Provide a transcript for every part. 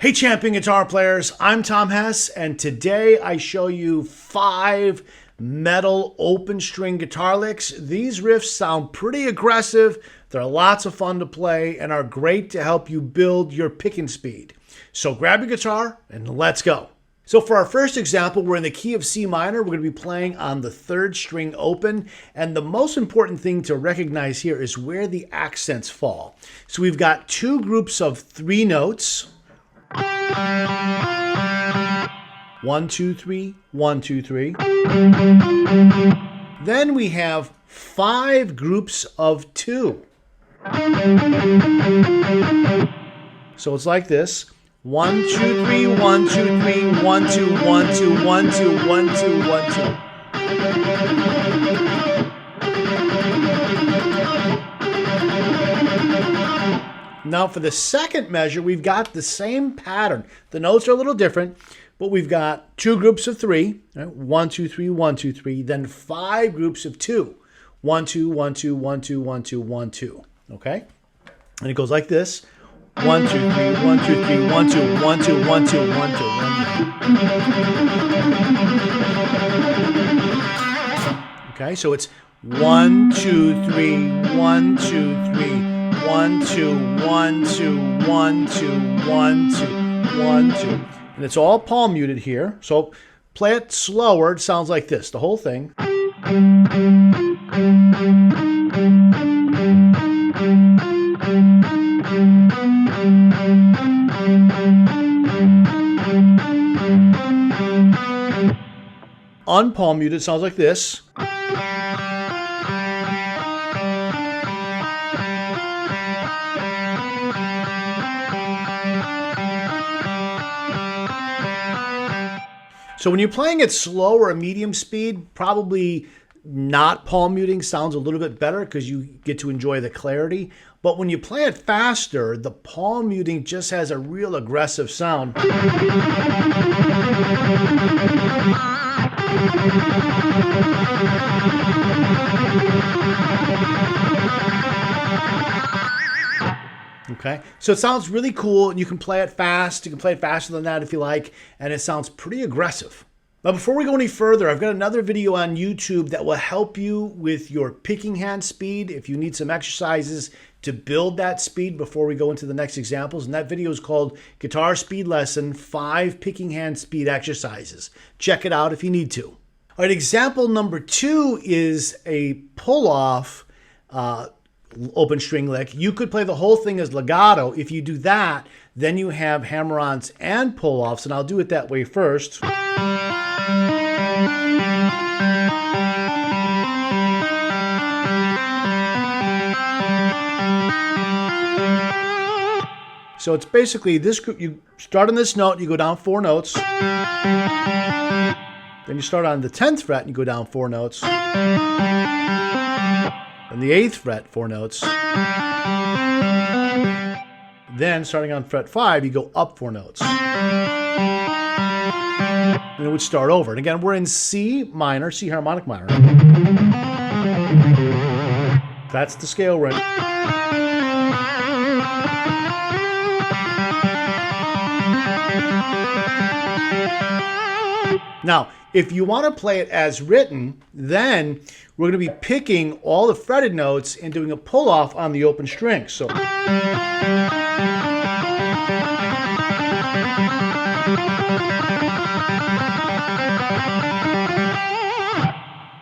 Hey champion guitar players, I'm Tom Hess, and today I show you 5 metal open string guitar licks. These riffs sound pretty aggressive, they're lots of fun to play, and are great to help you build your picking speed. So grab your guitar and let's go. So for our first example, we're in the key of C minor. We're going to be playing on the 3rd string open, and the most important thing to recognize here is where the accents fall. So we've got 2 groups of 3 notes. 1, 2, 3, 1, 2, 3. Then we have 5 groups of 2. So it's like this. 1, 2, 3, 1, 2, 3, 1, 2, 1, 2, 1, 2, 1, 2, 1, 2. Now for the second measure, we've got the same pattern. The notes are a little different, but we've got 2 groups of 3, right? 1, 2, 3, 1, 2, 3, then 5 groups of 2. 1, 2, 1, 2, 1, 2, 1, 2, 1, 2. Okay? And it goes like this. 1, 2, 3, 1, 2, 3, 1, 2, 1, 2, 1, 2, 1, 2, 1, 2. Okay, so it's 1, 2, 3, 1, 2, 3. 1, 2, 1, 2, 1, 2, 1, 2, 1, 2. And it's all palm muted here. So play it slower. It sounds like this, the whole thing. Unpalm muted sounds like this. So when you're playing at slow or a medium speed, probably not palm muting sounds a little bit better because you get to enjoy the clarity. But when you play it faster, the palm muting just has a real aggressive sound. Okay, so it sounds really cool, and you can play it fast. You can play it faster than that if you like, and it sounds pretty aggressive. Now, before we go any further, I've got another video on YouTube that will help you with your picking hand speed if you need some exercises to build that speed before we go into the next examples. And that video is called Guitar Speed Lesson 5 Picking Hand Speed Exercises. Check it out if you need to. All right, example number 2 is a pull-off open string lick. You could play the whole thing as legato. If you do that, then you have hammer-ons and pull-offs, and I'll do it that way first. So it's basically this group. You start on this note, you go down 4 notes. Then you start on the 10th fret and you go down 4 notes. And the 8th fret, 4 notes. Then, starting on fret 5, you go up 4 notes. And it would start over. And again, we're in C minor, C harmonic minor. That's the scale we're in. Now, if you want to play it as written, then we're going to be picking all the fretted notes and doing a pull-off on the open string. So,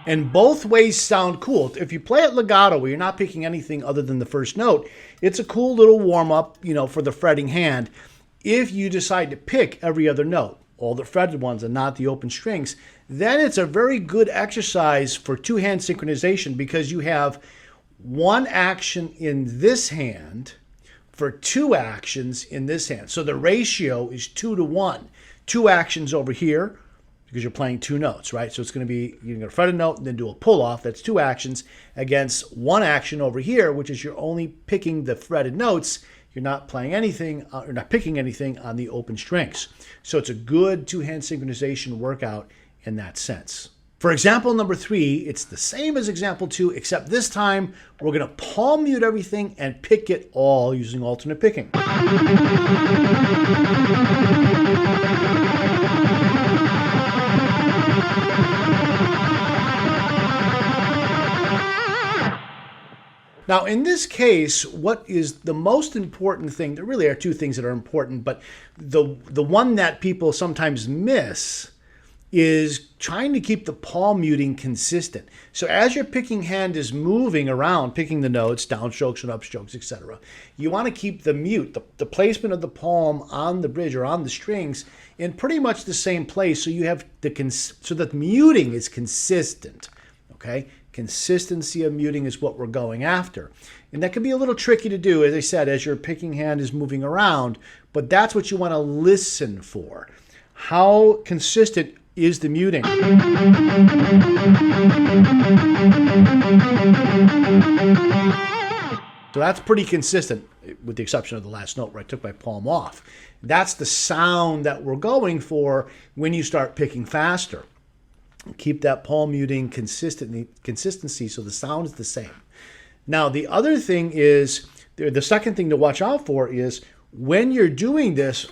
and both ways sound cool. If you play it legato, where you're not picking anything other than the first note, it's a cool little warm-up, for the fretting hand. If you decide to pick every other note, all the fretted ones and not the open strings, then it's a very good exercise for 2-hand synchronization because you have 1 action in this hand for 2 actions in this hand. So the ratio is 2 to 1. 2 actions over here because you're playing 2 notes, right? So it's going to be, you're going to fret a note and then do a pull-off. That's 2 actions against 1 action over here, which is you're only picking the fretted notes. You're not playing anything, or not picking anything on the open strings. So it's a good 2-hand synchronization workout in that sense. For example number 3, it's the same as example 2, except this time we're going to palm mute everything and pick it all using alternate picking. Now, in this case, what is the most important thing? There really are 2 things that are important, but the one that people sometimes miss is trying to keep the palm muting consistent. So as your picking hand is moving around, picking the notes, downstrokes and upstrokes, etc., you want to keep the mute, the placement of the palm on the bridge or on the strings in pretty much the same place, so you have so that muting is consistent. Okay? Consistency of muting is what we're going after. And that can be a little tricky to do, as I said, as your picking hand is moving around, but that's what you want to listen for. How consistent is the muting? So that's pretty consistent, with the exception of the last note where I took my palm off. That's the sound that we're going for when you start picking faster. Keep that palm muting consistency so the sound is the same. Now, the other thing is, the second thing to watch out for is when you're doing this,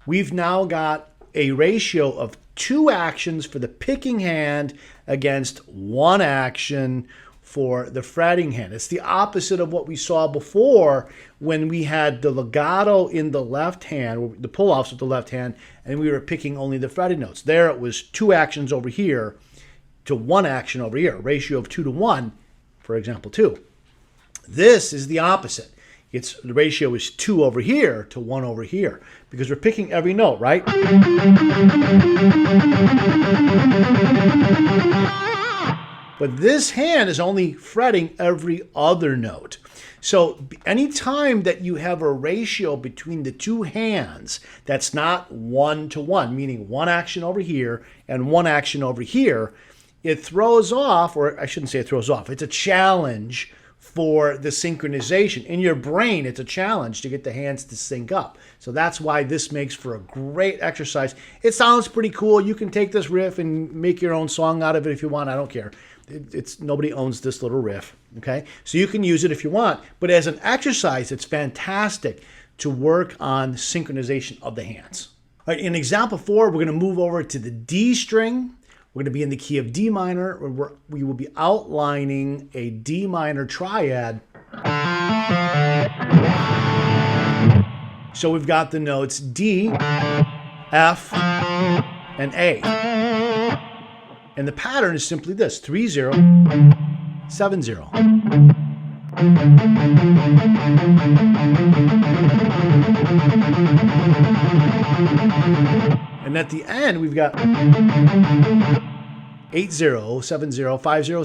we've now got a ratio of 2 actions for the picking hand against 1 action for the fretting hand. It's the opposite of what we saw before when we had the legato in the left hand, the pull-offs with the left hand, and we were picking only the fretted notes. There it was 2 actions over here to 1 action over here, a ratio of 2 to 1, for example 2. This is the opposite. The ratio is 2 over here to 1 over here, because we're picking every note, right? But this hand is only fretting every other note. So anytime that you have a ratio between the 2 hands that's not 1 to 1, meaning 1 action over here and 1 action over here, it throws off, or I shouldn't say it throws off, it's a challenge for the synchronization. In your brain, it's a challenge to get the hands to sync up. So that's why this makes for a great exercise. It sounds pretty cool. You can take this riff and make your own song out of it if you want. I don't care. Nobody owns this little riff, okay? So you can use it if you want. But as an exercise, it's fantastic to work on synchronization of the hands. All right, in example 4, we're going to move over to the D string. We're going to be in the key of D minor, where we will be outlining a D minor triad. So we've got the notes D, F, and A. And the pattern is simply this: 3-0, 7-0. And at the end, we've got 8-0, 7-0, 5-0,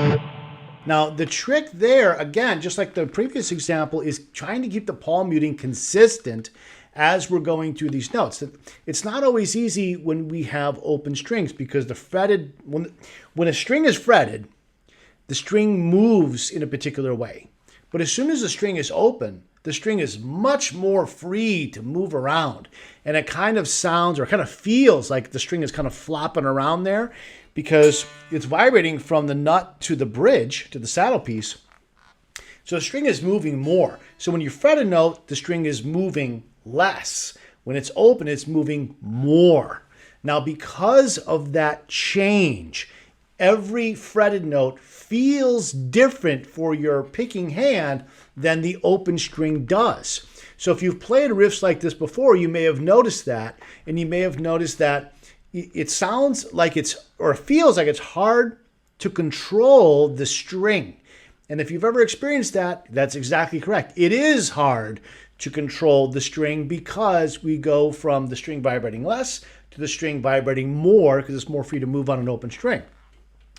7-0. Now, the trick there, again, just like the previous example, is trying to keep the palm muting consistent as we're going through these notes. It's not always easy when we have open strings, because when a string is fretted, the string moves in a particular way. But as soon as the string is open, the string is much more free to move around. And it kind of sounds, or kind of feels like the string is kind of flopping around there, because it's vibrating from the nut to the bridge, to the saddle piece. So the string is moving more. So when you fret a note, the string is moving less. When it's open, it's moving more. Now, because of that change, every fretted note feels different for your picking hand than the open string does. So if you've played riffs like this before, you may have noticed that, and you may have noticed that it sounds like or feels like it's hard to control the string. And if you've ever experienced that, that's exactly correct. It is hard to control the string, because we go from the string vibrating less to the string vibrating more, because it's more free to move on an open string.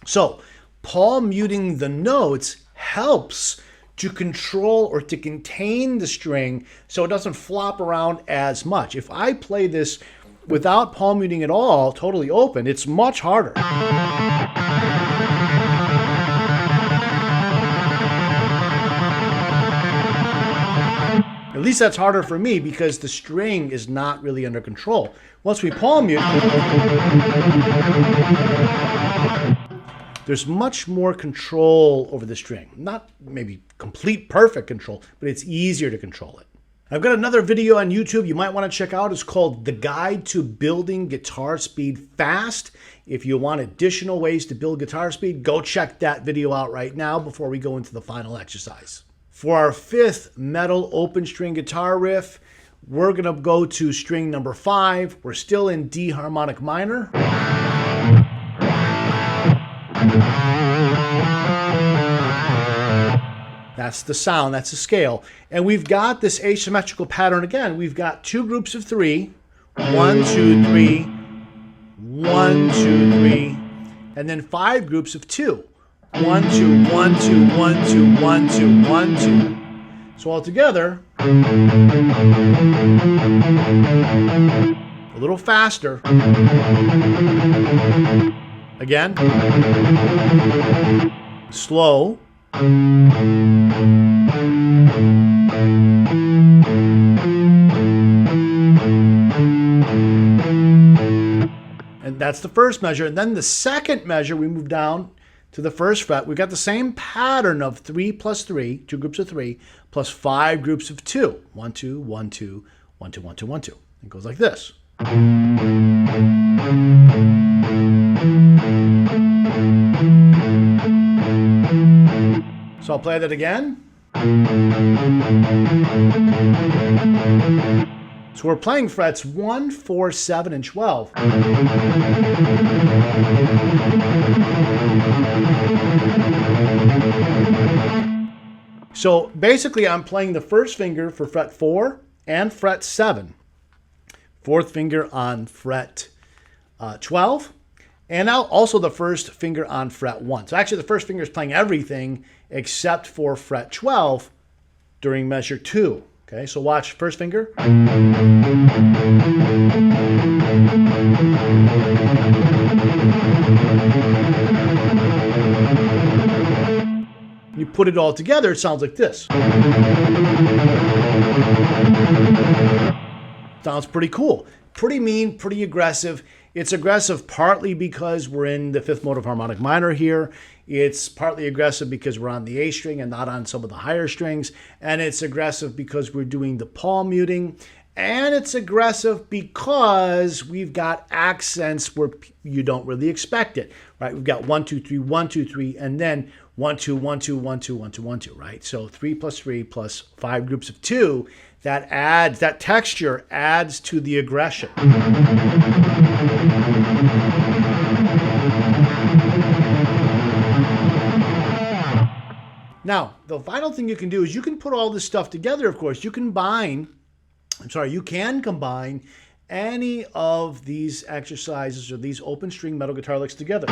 So palm muting the notes helps to control or to contain the string so it doesn't flop around as much. If I play this without palm muting at all, totally open, it's much harder. At least least that's harder for me because the string is not really under control. Once we palm mute, there's much more control over the string. Not maybe complete perfect control, but it's easier to control it. I've got another video on YouTube you might want to check out. It's called The Guide to Building Guitar Speed Fast. If you want additional ways to build guitar speed, go check that video out right now before we go into the final exercise. For our fifth metal open string guitar riff, we're going to go to string number 5. We're still in D harmonic minor. That's the sound, that's the scale. And we've got this asymmetrical pattern again. We've got 2 groups of 3, 1, 2, 3, 1, 2, 3, and then 5 groups of 2. 1, 2, 1, 2, 1, 2, 1, 2, 1, 2. So all together, a little faster. Again, slow. And that's the first measure. And then the second measure, we move down to the first fret. We've got the same pattern of 3 plus 3, 2 groups of 3, plus 5 groups of 2. 1, 2, 1, 2, 1, 2, 1, 2, 1, 2. It goes like this. So I'll play that again. So we're playing frets 1, 4, 7, and 12. So basically I'm playing the first finger for fret 4 and fret 7. Fourth finger on fret 12. And now also the first finger on fret 1. So actually the first finger is playing everything except for fret 12 during measure 2. Okay, so watch first finger. You put it all together, it sounds like this. Sounds pretty cool. Pretty mean, pretty aggressive. It's aggressive partly because we're in the 5th mode of harmonic minor here. It's partly aggressive because we're on the A string and not on some of the higher strings. And it's aggressive because we're doing the palm muting. And it's aggressive because we've got accents where you don't really expect it, right? We've got 1, 2, 3, 1, 2, 3, and then 1, 2, 1, 2, 1, 2, 1, 2, 1, 2, right? So 3 plus 3 plus 5 groups of 2, that adds, that texture adds to the aggression. Now, the final thing you can do is you can put all this stuff together, of course. You can combine any of these exercises or these open string metal guitar licks together.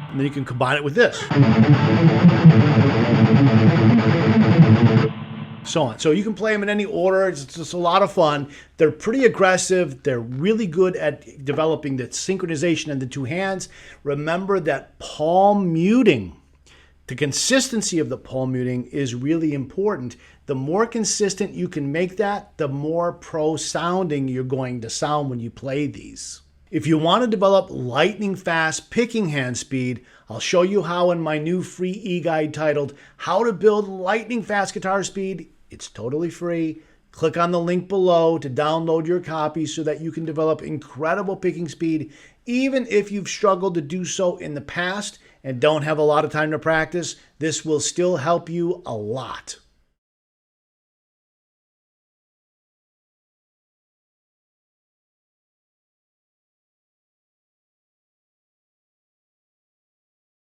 And then you can combine it with this. So on. So you can play them in any order. It's just a lot of fun. They're pretty aggressive. They're really good at developing the synchronization in the 2 hands. Remember that palm muting, the consistency of the palm muting is really important. The more consistent you can make that, the more pro sounding you're going to sound when you play these. If you want to develop lightning fast picking hand speed, I'll show you how in my new free e-guide titled How to Build Lightning Fast Guitar Speed. It's totally free. Click on the link below to download your copy so that you can develop incredible picking speed, even if you've struggled to do so in the past and don't have a lot of time to practice. This will still help you a lot.